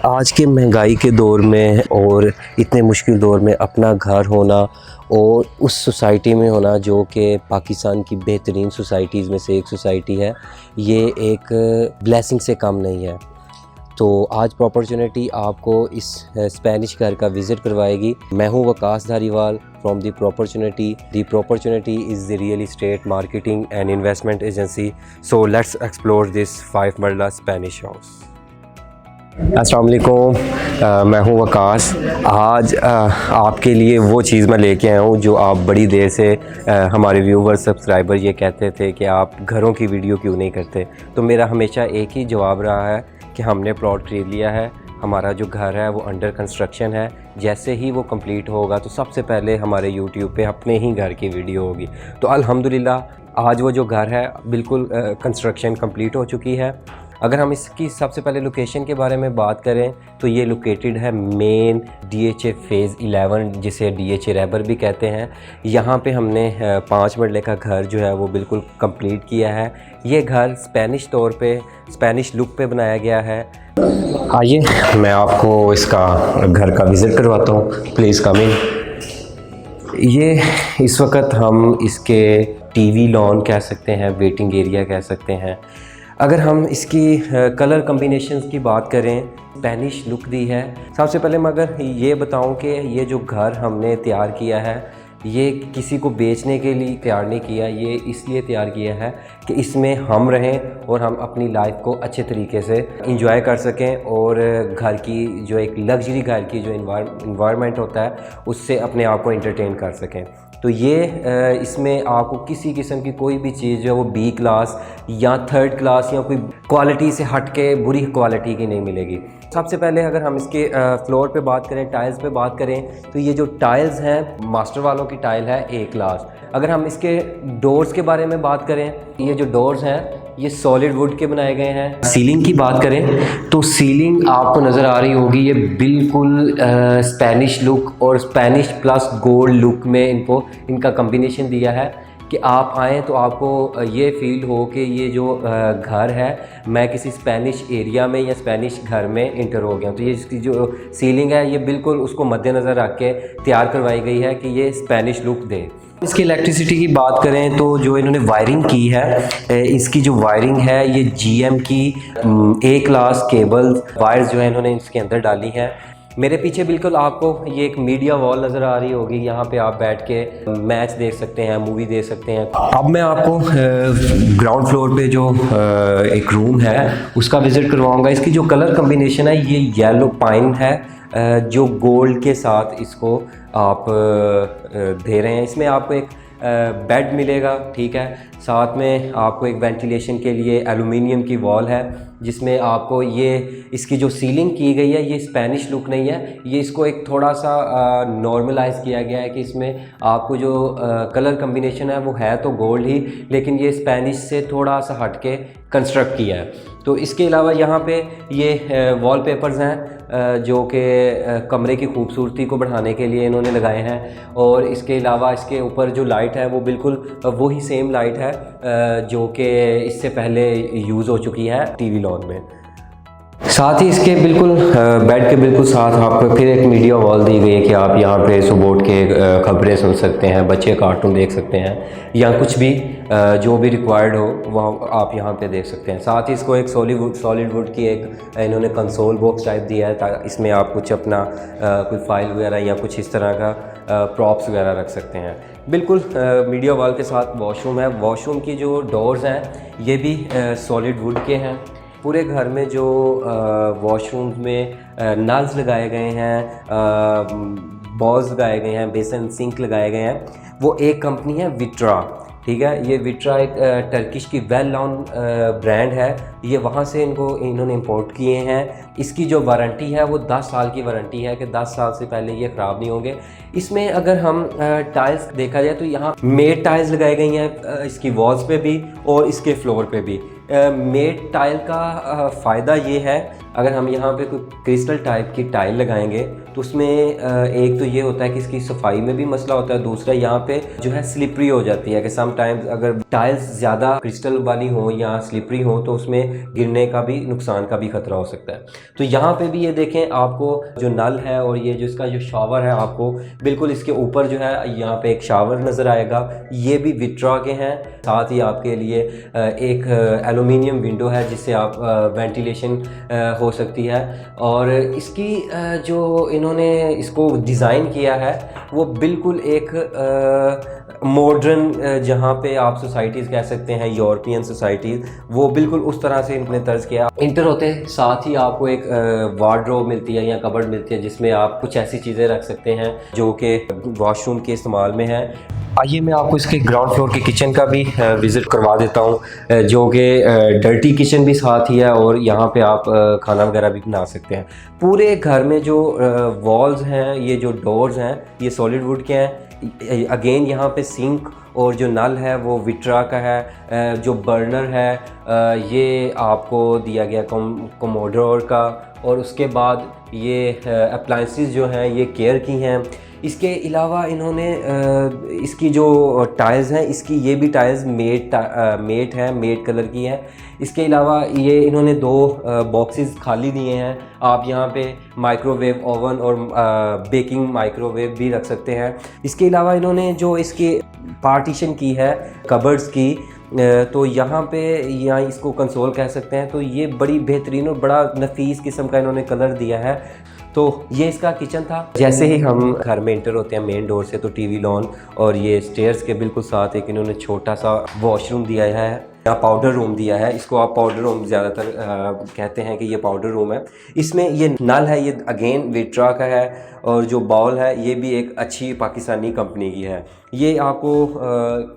आज के महंगाई के दौर में और इतने मुश्किल दौर में अपना घर होना और उस सोसाइटी में होना जो कि पाकिस्तान की बेहतरीन सोसाइटीज़ में से एक सोसाइटी है, ये एक ब्लेसिंग से कम नहीं है। तो आज अपॉर्चुनिटी आपको इस स्पेनिश घर का विज़िट करवाएगी। मैं हूँ Waqas Dhariwal from the opportunity. The opportunity is the real estate marketing and investment agency. So let's explore this 5 मरला स्पेनिश हाउस। अस्सलाम वालेकुम, मैं हूँ वकास। आज आपके लिए वो चीज़ मैं लेके आया हूँ जो आप बड़ी देर से हमारे व्यूवर सब्सक्राइबर ये कहते थे कि आप घरों की वीडियो क्यों नहीं करते। तो मेरा हमेशा एक ही जवाब रहा है कि हमने प्लॉट खरीद लिया है, हमारा जो घर है वो अंडर कंस्ट्रक्शन है। जैसे ही वो कंप्लीट होगा तो सबसे पहले हमारे यूट्यूब पे अपने ही घर की वीडियो होगी। तो अल्हम्दुलिल्लाह आज वो जो घर है बिल्कुल कंस्ट्रक्शन कंप्लीट हो चुकी है। अगर हम इसकी सबसे पहले लोकेशन के बारे में बात करें तो ये लोकेटेड है मेन DHA फ़ेज़ 11 जिसे DHA रैबर भी कहते हैं। यहाँ पे हमने 5 मरले का घर जो है वो बिल्कुल कंप्लीट किया है। ये घर स्पेनिश तौर पे, स्पेनिश लुक पे बनाया गया है। आइए मैं आपको इसका घर का विज़िट करवाता हूँ। प्लीज़ कम इन। ये इस वक्त हम इसके टीवी लॉन कह सकते हैं, वेटिंग एरिया कह सकते हैं। अगर हम इसकी कलर कम्बिनेशंस की बात करें, स्पेनिश लुक दी है। सबसे पहले मैं अगर ये बताऊं कि ये जो घर हमने तैयार किया है ये किसी को बेचने के लिए तैयार नहीं किया, ये इसलिए तैयार किया है कि इसमें हम रहें और हम अपनी लाइफ को अच्छे तरीके से इंजॉय कर सकें और घर की जो एक लग्जरी घर की जो इन्वायरमेंट होता है उससे अपने आप को एंटरटेन कर सकें। तो ये इसमें आपको किसी किस्म की कोई भी चीज़ जो है वो B क्लास या 3rd क्लास या कोई क्वालिटी से हट के बुरी क्वालिटी की नहीं मिलेगी। सबसे पहले अगर हम इसके फ्लोर पे बात करें, टाइल्स पे बात करें तो ये जो टाइल्स हैं मास्टर वालों की टाइल है A क्लास। अगर हम इसके डोर्स के बारे में बात करें, ये जो डोर्स हैं ये सॉलिड वुड के बनाए गए हैं। सीलिंग की बात करें तो सीलिंग आपको नज़र आ रही होगी, ये बिल्कुल स्पेनिश लुक और स्पेनिश प्लस गोल्ड लुक में इनका कम्बिनेशन दिया है कि आप आएँ तो आपको ये फील हो कि ये जो घर है मैं किसी स्पेनिश एरिया में या स्पेनिश घर में इंटर हो गया। तो ये इसकी जो सीलिंग है ये बिल्कुल उसको मद्देनज़र रख के तैयार करवाई गई है कि ये स्पेनिश लुक दे। इसकी इलेक्ट्रिसिटी की बात करें तो जो इन्होंने वायरिंग की है, इसकी जो वायरिंग है ये GM की A क्लास केबल्स वायर्स जो है इन्होंने इसके अंदर डाली हैं। मेरे पीछे बिल्कुल आपको ये एक मीडिया वॉल नज़र आ रही होगी, यहाँ पे आप बैठ के मैच देख सकते हैं, मूवी देख सकते हैं। अब मैं आपको ग्राउंड फ्लोर पे जो एक रूम है उसका विज़िट करवाऊँगा। इसकी जो कलर कम्बिनेशन है ये येलो पाइन है जो गोल्ड के साथ इसको आप दे रहे हैं। इसमें आपको एक बेड मिलेगा, ठीक है। साथ में आपको एक वेंटिलेशन के लिए एलुमिनियम की वॉल है जिसमें आपको ये इसकी जो सीलिंग की गई है ये स्पेनिश लुक नहीं है, ये इसको एक थोड़ा सा नॉर्मलाइज किया गया है कि इसमें आपको जो कलर कम्बिनेशन है वो है तो गोल्ड ही, लेकिन ये स्पेनिश से थोड़ा सा हट के कंस्ट्रक्ट किया है। तो इसके अलावा यहाँ पे ये वॉलपेपर्स हैं जो कि कमरे की खूबसूरती को बढ़ाने के लिए इन्होंने लगाए हैं। और इसके अलावा इसके ऊपर जो लाइट है वो बिल्कुल वही सेम लाइट है जो कि इससे पहले यूज़ हो चुकी है टीवी लॉन में। साथ ही इसके बिल्कुल बेड के बिल्कुल साथ आपको फिर एक मीडिया वॉल दी गई है कि आप यहाँ पे सुबह उठ के खबरें सुन सकते हैं, बच्चे कार्टून देख सकते हैं या कुछ भी जो भी रिक्वायर्ड हो वह आप यहाँ पे देख सकते हैं। साथ ही इसको एक सॉलिड वुड की एक इन्होंने कंसोल बॉक्स टाइप दिया है ताकि इसमें आप कुछ अपना कोई फाइल वगैरह या कुछ इस तरह का प्रॉप्स वगैरह रख सकते हैं। बिल्कुल मीडिया वॉल के साथ वॉशरूम है। वॉशरूम की जो डोर्स हैं ये भी सॉलिड वुड के हैं। पूरे घर में जो वॉशरूम्स में नल्स लगाए गए हैं, बॉल्स लगाए गए हैं, बेसन सिंक लगाए गए हैं, वो एक कंपनी है विट्रा, ठीक है। ये विट्रा एक टर्किश की वेल नोन ब्रांड है। ये वहाँ से इन्होंने इंपोर्ट किए हैं। इसकी जो वारंटी है वो 10 साल की वारंटी है कि 10 साल से पहले ये ख़राब नहीं होंगे। इसमें अगर हम टाइल्स देखा जाए तो यहाँ मेड टाइल्स लगाई गई हैं इसकी वॉल्स पे भी और इसके फ्लोर पे भी। मेड टाइल का फ़ायदा ये है अगर हम यहाँ पे कोई क्रिस्टल टाइप की टाइल लगाएंगे तो उसमें एक तो ये होता है कि इसकी सफाई में भी मसला होता है, दूसरा यहाँ पे जो है स्लिपरी हो जाती है कि समटाइम्स अगर टाइल्स ज़्यादा क्रिस्टल वाली हो या स्लिपरी हो तो उसमें गिरने का भी, नुकसान का भी खतरा हो सकता है। तो यहाँ पे भी ये देखें, आपको जो नल है और ये जो इसका जो शावर है, आपको बिल्कुल इसके ऊपर जो है यहाँ पे एक शावर नज़र आएगा, ये भी विट्रा के हैं। साथ ही आपके लिए एक एलुमिनियम विंडो है जिससे आप वेंटिलेशन हो सकती है। और इसकी जो इन्होंने इसको डिज़ाइन किया है वो बिल्कुल एक मॉडर्न, जहाँ पे आप सोसाइटीज़ कह सकते हैं यूरोपियन सोसाइटीज़, वो बिल्कुल उस तरह से इन्होंने तर्ज किया। इंटर होते साथ ही आपको एक वार्डरोब मिलती है या कबर्ड मिलती है जिसमें आप कुछ ऐसी चीज़ें रख सकते हैं जो कि वॉशरूम के इस्तेमाल में है। आइए मैं आपको इसके ग्राउंड फ्लोर के किचन का भी विज़िट करवा देता हूँ, जो कि डर्टी किचन भी साथ ही है और यहाँ पे आप खाना वगैरह भी बना सकते हैं। पूरे घर में जो वॉल्स हैं, ये जो डोर्स हैं, ये सॉलिड वुड के हैं। अगेन यहाँ पे सिंक और जो नल है वो विट्रा का है। जो बर्नर है ये आपको दिया गया कोमोडोर का, और उसके बाद ये अप्लाइंसेस जो हैं ये केयर की हैं। इसके अलावा इन्होंने इसकी जो टाइल्स हैं, इसकी ये भी टाइल्स मेट है, मेट कलर की है। इसके अलावा ये इन्होंने 2 बॉक्सेस खाली दिए हैं। आप यहाँ पे माइक्रोवेव ओवन और बेकिंग माइक्रोवेव भी रख सकते हैं। इसके अलावा इन्होंने जो इसकी पार्टीशन की है कबर्ड्स की, तो यहाँ पे यहाँ इसको कंसोल कह सकते हैं, तो ये बड़ी बेहतरीन और बड़ा नफीस किस्म का इन्होंने कलर दिया है। तो ये इसका किचन था। जैसे ही हम घर में इंटर होते हैं मेन डोर से, तो टीवी लॉन और ये स्टेयर्स के बिल्कुल साथ एक इन्होंने छोटा सा वॉशरूम दिया है या पाउडर रूम दिया है। इसको आप पाउडर रूम ज़्यादातर कहते हैं कि ये पाउडर रूम है। इसमें ये नल है, ये अगेन विट्रा का है, और जो बाउल है ये भी एक अच्छी पाकिस्तानी कंपनी की है। ये आपको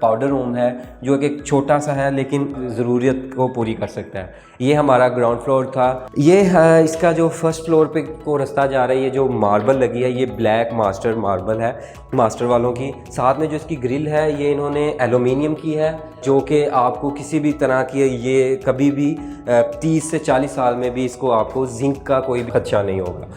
पाउडर रूम है जो कि एक छोटा सा है लेकिन ज़रूरत को पूरी कर सकता है। ये हमारा ग्राउंड फ्लोर था। ये इसका जो फर्स्ट फ्लोर पे को रास्ता जा रहा है, ये जो मार्बल लगी है ये ब्लैक मास्टर मार्बल है, मास्टर वालों की। साथ में जो इसकी ग्रिल है ये इन्होंने एलुमिनियम की है, जो कि आपको किसी भी तरह की, ये कभी भी 30 से 40 साल में भी इसको आपको जिंक का कोई भी खदशा नहीं होगा।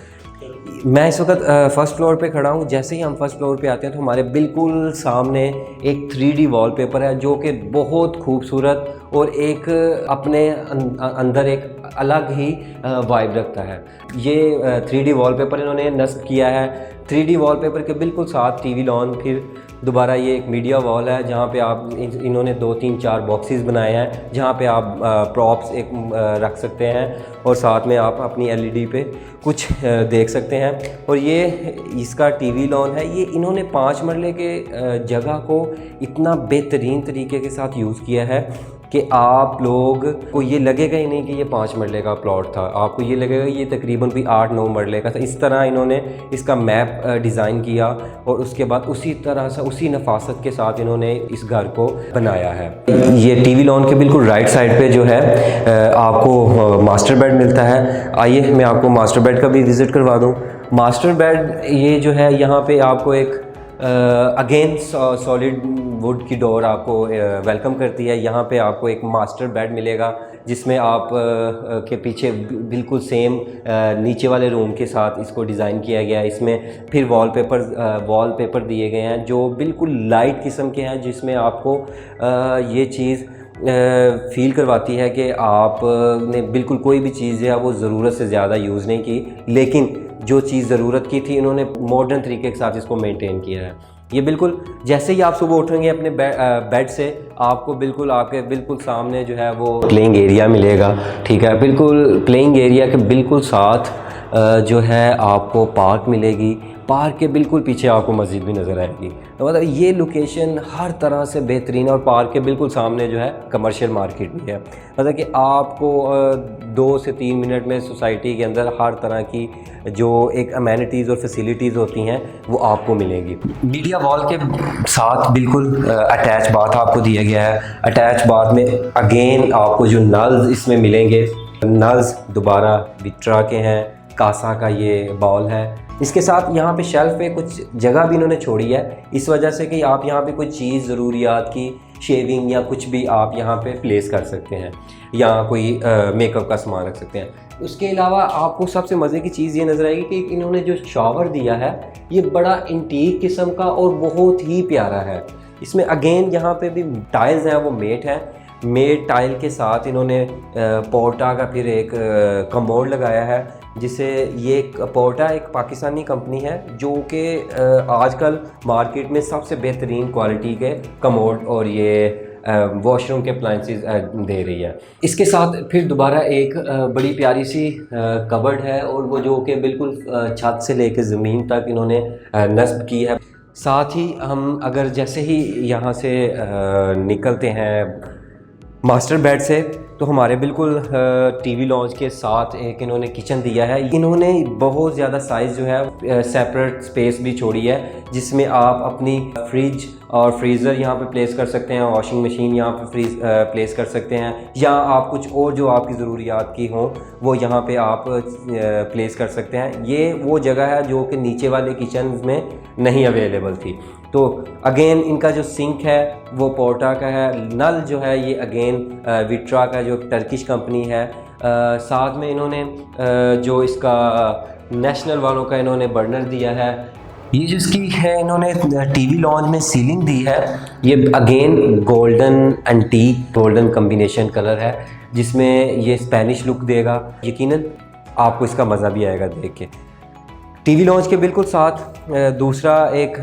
मैं इस वक्त फर्स्ट फ्लोर पे खड़ा हूँ। जैसे ही हम फर्स्ट फ्लोर पे आते हैं तो हमारे बिल्कुल सामने एक 3D वॉलपेपर है जो कि बहुत खूबसूरत और एक अपने अंदर एक अलग ही वाइब रखता है। ये 3D वॉलपेपर इन्होंने नस्ब किया है। 3D वॉलपेपर के बिल्कुल साथ टीवी लॉन, फिर दोबारा ये एक मीडिया वॉल है जहाँ पे आप इन्होंने 2, 3, 4 बॉक्सेस बनाए हैं जहाँ पे आप प्रॉप्स एक रख सकते हैं और साथ में आप अपनी LED पे कुछ देख सकते हैं। और ये इसका टीवी लॉन है। ये इन्होंने 5 मरले के जगह को इतना बेहतरीन तरीके के साथ यूज़ किया है कि आप लोग को ये लगेगा ही नहीं कि ये 5 मरले का प्लॉट था, आपको ये लगेगा ये तकरीबन भी 8-9 मरले का था। इस तरह इन्होंने इसका मैप डिज़ाइन किया और उसके बाद उसी तरह से उसी नफासत के साथ इन्होंने इस घर को बनाया है। ये टीवी लॉन के बिल्कुल राइट साइड पे जो है आपको मास्टर बेड मिलता है। आइए मैं आपको मास्टर बेड का भी विज़िट करवा दूँ। मास्टर बेड ये जो है यहाँ पर आपको एक अगेन सॉलिड वुड की डोर आपको वेलकम करती है। यहाँ पे आपको एक मास्टर बेड मिलेगा जिसमें आप के पीछे बिल्कुल सेम नीचे वाले रूम के साथ इसको डिज़ाइन किया गया है। इसमें फिर वॉलपेपर दिए गए हैं जो बिल्कुल लाइट किस्म के हैं, जिसमें आपको ये चीज़ फील करवाती है कि आपने बिल्कुल कोई भी चीज़ है वो ज़रूरत से ज़्यादा यूज़ नहीं की, लेकिन जो चीज़ ज़रूरत की थी इन्होंने मॉडर्न तरीके के साथ इसको मेंटेन किया है। ये बिल्कुल जैसे ही आप सुबह उठेंगे अपने बेड से, आपको बिल्कुल आपके बिल्कुल सामने जो है वो प्लेइंग एरिया मिलेगा। ठीक है, बिल्कुल प्लेइंग एरिया के बिल्कुल साथ जो है आपको पार्क मिलेगी। पार्क के बिल्कुल पीछे आपको मस्जिद भी नज़र आएगी। तो मतलब ये लोकेशन हर तरह से बेहतरीन है और पार्क के बिल्कुल सामने जो है कमर्शियल मार्केट भी है। मतलब कि आपको 2 से 3 मिनट में सोसाइटी के अंदर हर तरह की जो एक अमेनिटीज़ और फैसिलिटीज़ होती हैं वो आपको मिलेंगी। मीडिया वॉल के साथ बिल्कुल अटैच बाथ आपको दिया गया है। अटैच बाथ में अगेन आपको जो नल्स इसमें मिलेंगे, नल्स दोबारा विट्रा के हैं, कासा का ये बाउल है। इसके साथ यहाँ पे शेल्फ पे कुछ जगह भी इन्होंने छोड़ी है, इस वजह से कि आप यहाँ पे कोई चीज़ ज़रूरियात की शेविंग या कुछ भी आप यहाँ पे प्लेस कर सकते हैं, या कोई मेकअप का सामान रख सकते हैं। उसके अलावा आपको सबसे मज़े की चीज़ ये नज़र आएगी कि इन्होंने जो शॉवर दिया है ये बड़ा इंटीक किस्म का और बहुत ही प्यारा है। इसमें अगेन यहाँ पे भी टाइल्स हैं वो मेट हैं, मेट टाइल के साथ इन्होंने पोर्टा का फिर एक कमोड लगाया है, जिसे ये पोर्टा एक पाकिस्तानी कंपनी है जो कि आजकल मार्केट में सबसे बेहतरीन क्वालिटी के कमोड और ये वॉशरूम के अप्लाइंसेस दे रही है। इसके साथ फिर दोबारा एक बड़ी प्यारी सी कबर्ड है और वो जो कि बिल्कुल छत से लेकर ज़मीन तक इन्होंने नस्ब की है। साथ ही हम अगर जैसे ही यहाँ से निकलते हैं मास्टर बेड से, तो हमारे बिल्कुल टीवी लॉन्च के साथ एक इन्होंने किचन दिया है। इन्होंने बहुत ज़्यादा साइज़ जो है सेपरेट स्पेस भी छोड़ी है, जिसमें आप अपनी फ्रिज और फ्रीज़र यहाँ पे प्लेस कर सकते हैं, वॉशिंग मशीन यहाँ पे प्लेस कर सकते हैं, या आप कुछ और जो आपकी ज़रूरियात की हों वो यहाँ पे आप प्लेस कर सकते हैं। ये वो जगह है जो कि नीचे वाले किचन में नहीं अवेलेबल थी। तो अगेन इनका जो सिंक है वो पोर्टा का है, नल जो है ये अगेन विट्रा का जो टर्किश कंपनी है। साथ में इन्होंने जो इसका नेशनल वालों का इन्होंने बर्नर दिया है। ये जिसकी है इन्होंने टीवी लॉन्च में सीलिंग दी है, ये again golden antique golden combination colour है, जिसमें ये स्पेनिश लुक देगा। यकीनन आपको इसका मज़ा भी आएगा देख के। टीवी लॉन्च के बिल्कुल साथ दूसरा एक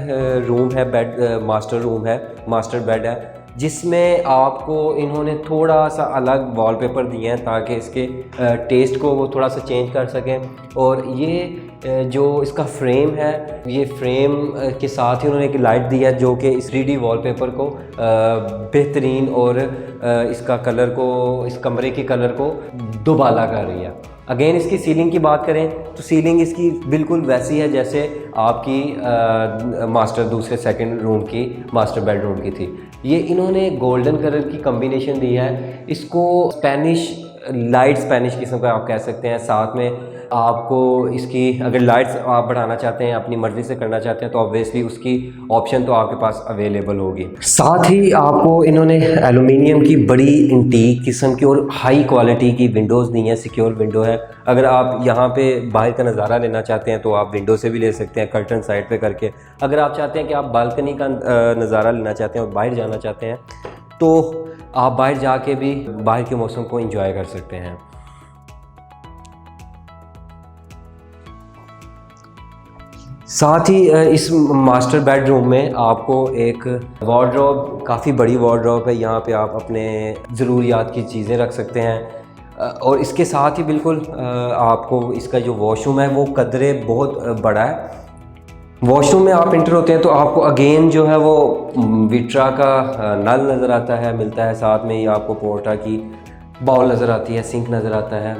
रूम है, बेड मास्टर रूम है, मास्टर बेड है, जिसमें आपको इन्होंने थोड़ा सा अलग वॉलपेपर दिए हैं ताकि इसके टेस्ट को वो थोड़ा सा चेंज कर सकें। और ये जो इसका फ्रेम है, ये फ्रेम के साथ ही उन्होंने एक लाइट दिया जो कि इस 3D वॉलपेपर को बेहतरीन और इसका कलर को, इस कमरे के कलर को दुबाला कर रही है। अगेन इसकी सीलिंग की बात करें तो सीलिंग इसकी बिल्कुल वैसी है जैसे आपकी मास्टर दूसरे सेकंड रूम की मास्टर बेडरूम की थी। ये इन्होंने गोल्डन कलर की कॉम्बिनेशन दी है, इसको स्पेनिश लाइट स्पेनिश किस्म का आप कह सकते हैं। साथ में आपको इसकी अगर लाइट्स आप बढ़ाना चाहते हैं, अपनी मर्ज़ी से करना चाहते हैं, तो ऑब्वियसली उसकी ऑप्शन तो आपके पास अवेलेबल होगी। साथ ही आपको इन्होंने एलुमिनियम की बड़ी इंटीक किस्म की और हाई क्वालिटी की विंडोज़ दी हैं, सिक्योर विंडो है। अगर आप यहाँ पे बाहर का नज़ारा लेना चाहते हैं तो आप विंडो से भी ले सकते हैं, कर्टन साइड पे करके। अगर आप चाहते हैं कि आप बालकनी का नज़ारा लेना चाहते हैं और बाहर जाना चाहते हैं, तो आप बाहर जाके भी बाहर के मौसम को एंजॉय कर सकते हैं। साथ ही इस मास्टर बेडरूम में आपको एक वार्डरोब, काफ़ी बड़ी वार्डरोब है, यहाँ पे आप अपने ज़रूरियात की चीज़ें रख सकते हैं। और इसके साथ ही बिल्कुल आपको इसका जो वॉशरूम है वो कदरे बहुत बड़ा है। वॉशरूम में आप इंटर होते हैं तो आपको अगेन जो है वो विट्रा का नल नज़र आता है, मिलता है। साथ में ही आपको पोर्टा की बाउल नज़र आती है, सिंक नज़र आता है।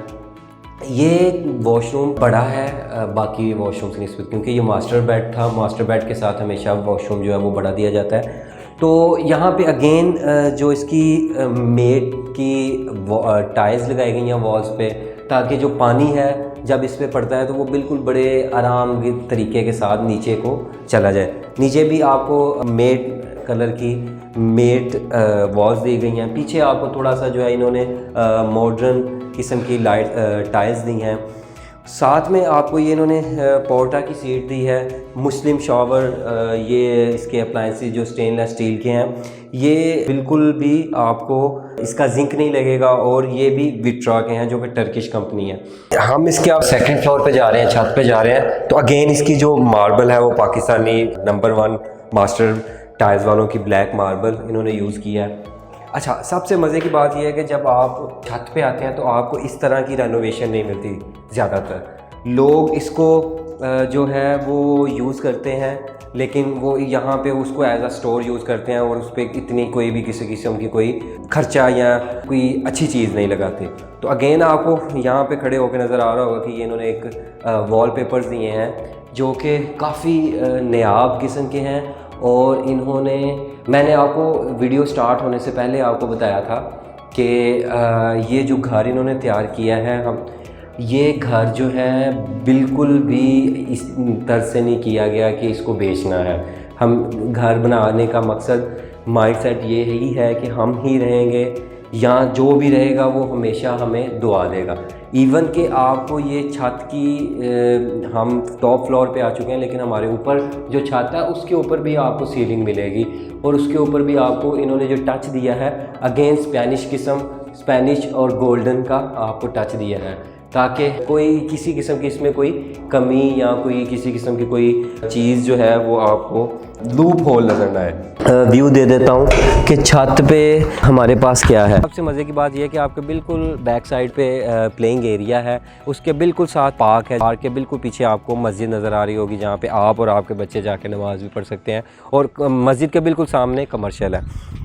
ये वॉशरूम बड़ा है बाकी वॉशरूम से निस्बत, क्योंकि ये मास्टर बेड था। मास्टर बेड के साथ हमेशा वॉशरूम जो है वो बड़ा दिया जाता है। तो यहाँ पे अगेन जो इसकी मेट की टाइल्स लगाई गई हैं वॉल्स पे, ताकि जो पानी है जब इस पे पड़ता है तो वो बिल्कुल बड़े आराम तरीके के साथ नीचे को चला जाए। नीचे भी आपको मेट कलर की मेट वॉल्स दी गई हैं। पीछे आपको थोड़ा सा जो है इन्होंने मॉडर्न किस्म की लाइट टाइल्स दी हैं। साथ में आपको ये इन्होंने पोर्टा की सीट दी है। मुस्लिम शॉवर, ये इसके अप्लाइंसेस जो स्टेनलेस स्टील के हैं, ये बिल्कुल भी आपको इसका जिंक नहीं लगेगा, और ये भी विट्रा के हैं जो कि टर्किश कंपनी है। हम इसके आप सेकंड फ्लोर पे जा रहे हैं, छत पे जा रहे हैं, तो अगेन इसकी जो मार्बल है वो पाकिस्तानी नंबर 1 मास्टर टाइल्स वालों की ब्लैक मार्बल इन्होंने यूज़ किया है। अच्छा, सबसे मज़े की बात यह है कि जब आप छत पे आते हैं तो आपको इस तरह की रेनोवेशन नहीं मिलती। ज़्यादातर लोग इसको जो है वो यूज़ करते हैं, लेकिन वो यहाँ पे उसको एज अ स्टोर यूज़ करते हैं और उस पर इतनी कोई भी किसी किस्म की कोई खर्चा या कोई अच्छी चीज़ नहीं लगाते। तो अगेन आपको यहाँ पे खड़े होकर नज़र आ रहा होगा कि ये इन्होंने एक वॉलपेपर्स दिए हैं जो कि काफ़ी नायाब किस्म के हैं। और इन्होंने, मैंने आपको वीडियो स्टार्ट होने से पहले आपको बताया था कि ये जो घर इन्होंने तैयार किया है, हम ये घर जो है बिल्कुल भी इस तरह से नहीं किया गया कि इसको बेचना है। हम घर बनाने का मकसद, माइंड सेट ये ही है कि हम ही रहेंगे, यहाँ जो भी रहेगा वो हमेशा हमें दुआ देगा। इवन कि आपको ये छत की हम टॉप फ्लोर पे आ चुके हैं, लेकिन हमारे ऊपर जो छत है उसके ऊपर भी आपको सीलिंग मिलेगी, और उसके ऊपर भी आपको इन्होंने जो टच दिया है अगेन स्पेनिश किस्म, स्पेनिश और गोल्डन का आपको टच दिया है, ताकि कोई किसी किस्म की इसमें कोई कमी या कोई किसी किस्म की कोई चीज़ जो है वो आपको लूप होल नज़र ना आए। व्यू दे देता हूँ कि छत पे हमारे पास क्या है। सबसे मज़े की बात यह है कि आपके बिल्कुल बैक साइड पे प्लेइंग एरिया है, उसके बिल्कुल साथ पार्क है, पार्क के बिल्कुल पीछे आपको मस्जिद नज़र आ रही होगी जहाँ पे आप और आपके बच्चे जाके नमाज़ भी पढ़ सकते हैं, और मस्जिद के बिल्कुल सामने कमर्शियल है।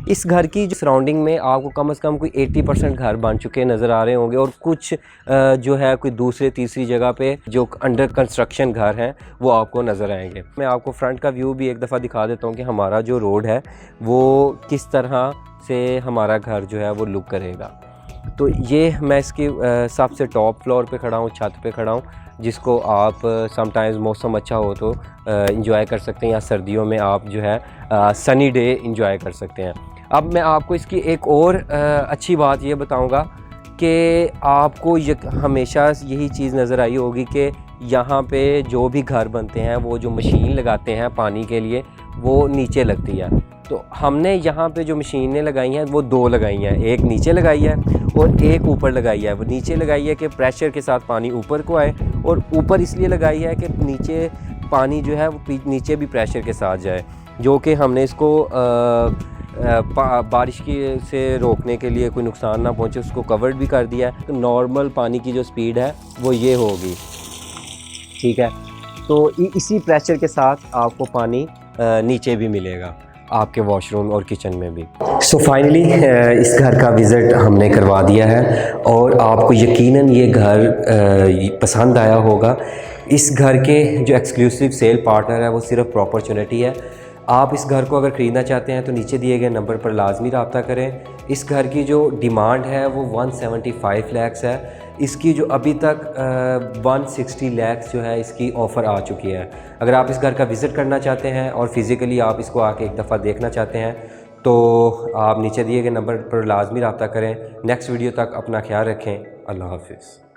इस घर की जो सराउंडिंग में आपको कम से कम कोई 80% घर बन चुके नज़र आ रहे होंगे, और कुछ जो है कोई दूसरे तीसरी जगह पे जो अंडर कंस्ट्रक्शन घर हैं वो आपको नज़र आएंगे। मैं आपको फ्रंट का व्यू भी एक दफ़ा दिखा देता हूँ कि हमारा जो रोड है वो किस तरह से हमारा घर जो है वो लुक करेगा। तो ये मैं इसकी सबसे टॉप फ्लोर पे खड़ा हूँ, छत पे खड़ा हूँ, जिसको आप समटाइम्स मौसम अच्छा हो तो इंजॉय कर सकते हैं, या सर्दियों में आप जो है सनी डे इंजॉय कर सकते हैं। अब मैं आपको इसकी एक और अच्छी बात ये बताऊंगा कि आपको हमेशा यही चीज़ नज़र आई होगी कि यहाँ पे जो भी घर बनते हैं वो जो मशीन लगाते हैं पानी के लिए वो नीचे लगती है। तो हमने यहाँ पे जो मशीनें लगाई हैं वो 2 लगाई हैं, एक नीचे लगाई है और एक ऊपर लगाई है। वो नीचे लगाई है कि प्रेशर के साथ पानी ऊपर को आए, और ऊपर इसलिए लगाई है कि नीचे पानी जो है वो नीचे भी प्रेशर के साथ जाए, जो कि हमने इसको बारिश की से रोकने के लिए कोई नुकसान ना पहुंचे उसको कवर्ड भी कर दिया है। तो नॉर्मल पानी की जो स्पीड है वो ये होगी, ठीक है। तो इसी प्रेशर के साथ आपको पानी नीचे भी मिलेगा आपके वॉशरूम और किचन में भी। सो फाइनली इस घर का विज़िट हमने करवा दिया है, और आपको यकीनन ये घर पसंद आया होगा। इस घर के जो एक्सक्लूसिव सेल पार्टनर है वो सिर्फ प्रॉपर्चुनिटी है। आप इस घर को अगर ख़रीदना चाहते हैं तो नीचे दिए गए नंबर पर लाजमी रब्ता करें। इस घर की जो डिमांड है वो 175 लाख है। इसकी जो अभी तक 160 लाख जो है इसकी ऑफ़र आ चुकी है। अगर आप इस घर का विज़िट करना चाहते हैं और फ़िज़िकली आप इसको आके एक दफ़ा देखना चाहते हैं तो आप नीचे दिए गए नंबर पर लाजमी रब्ता करें। नेक्स्ट वीडियो तक अपना ख्याल रखें। अल्लाह हाफ़िज़।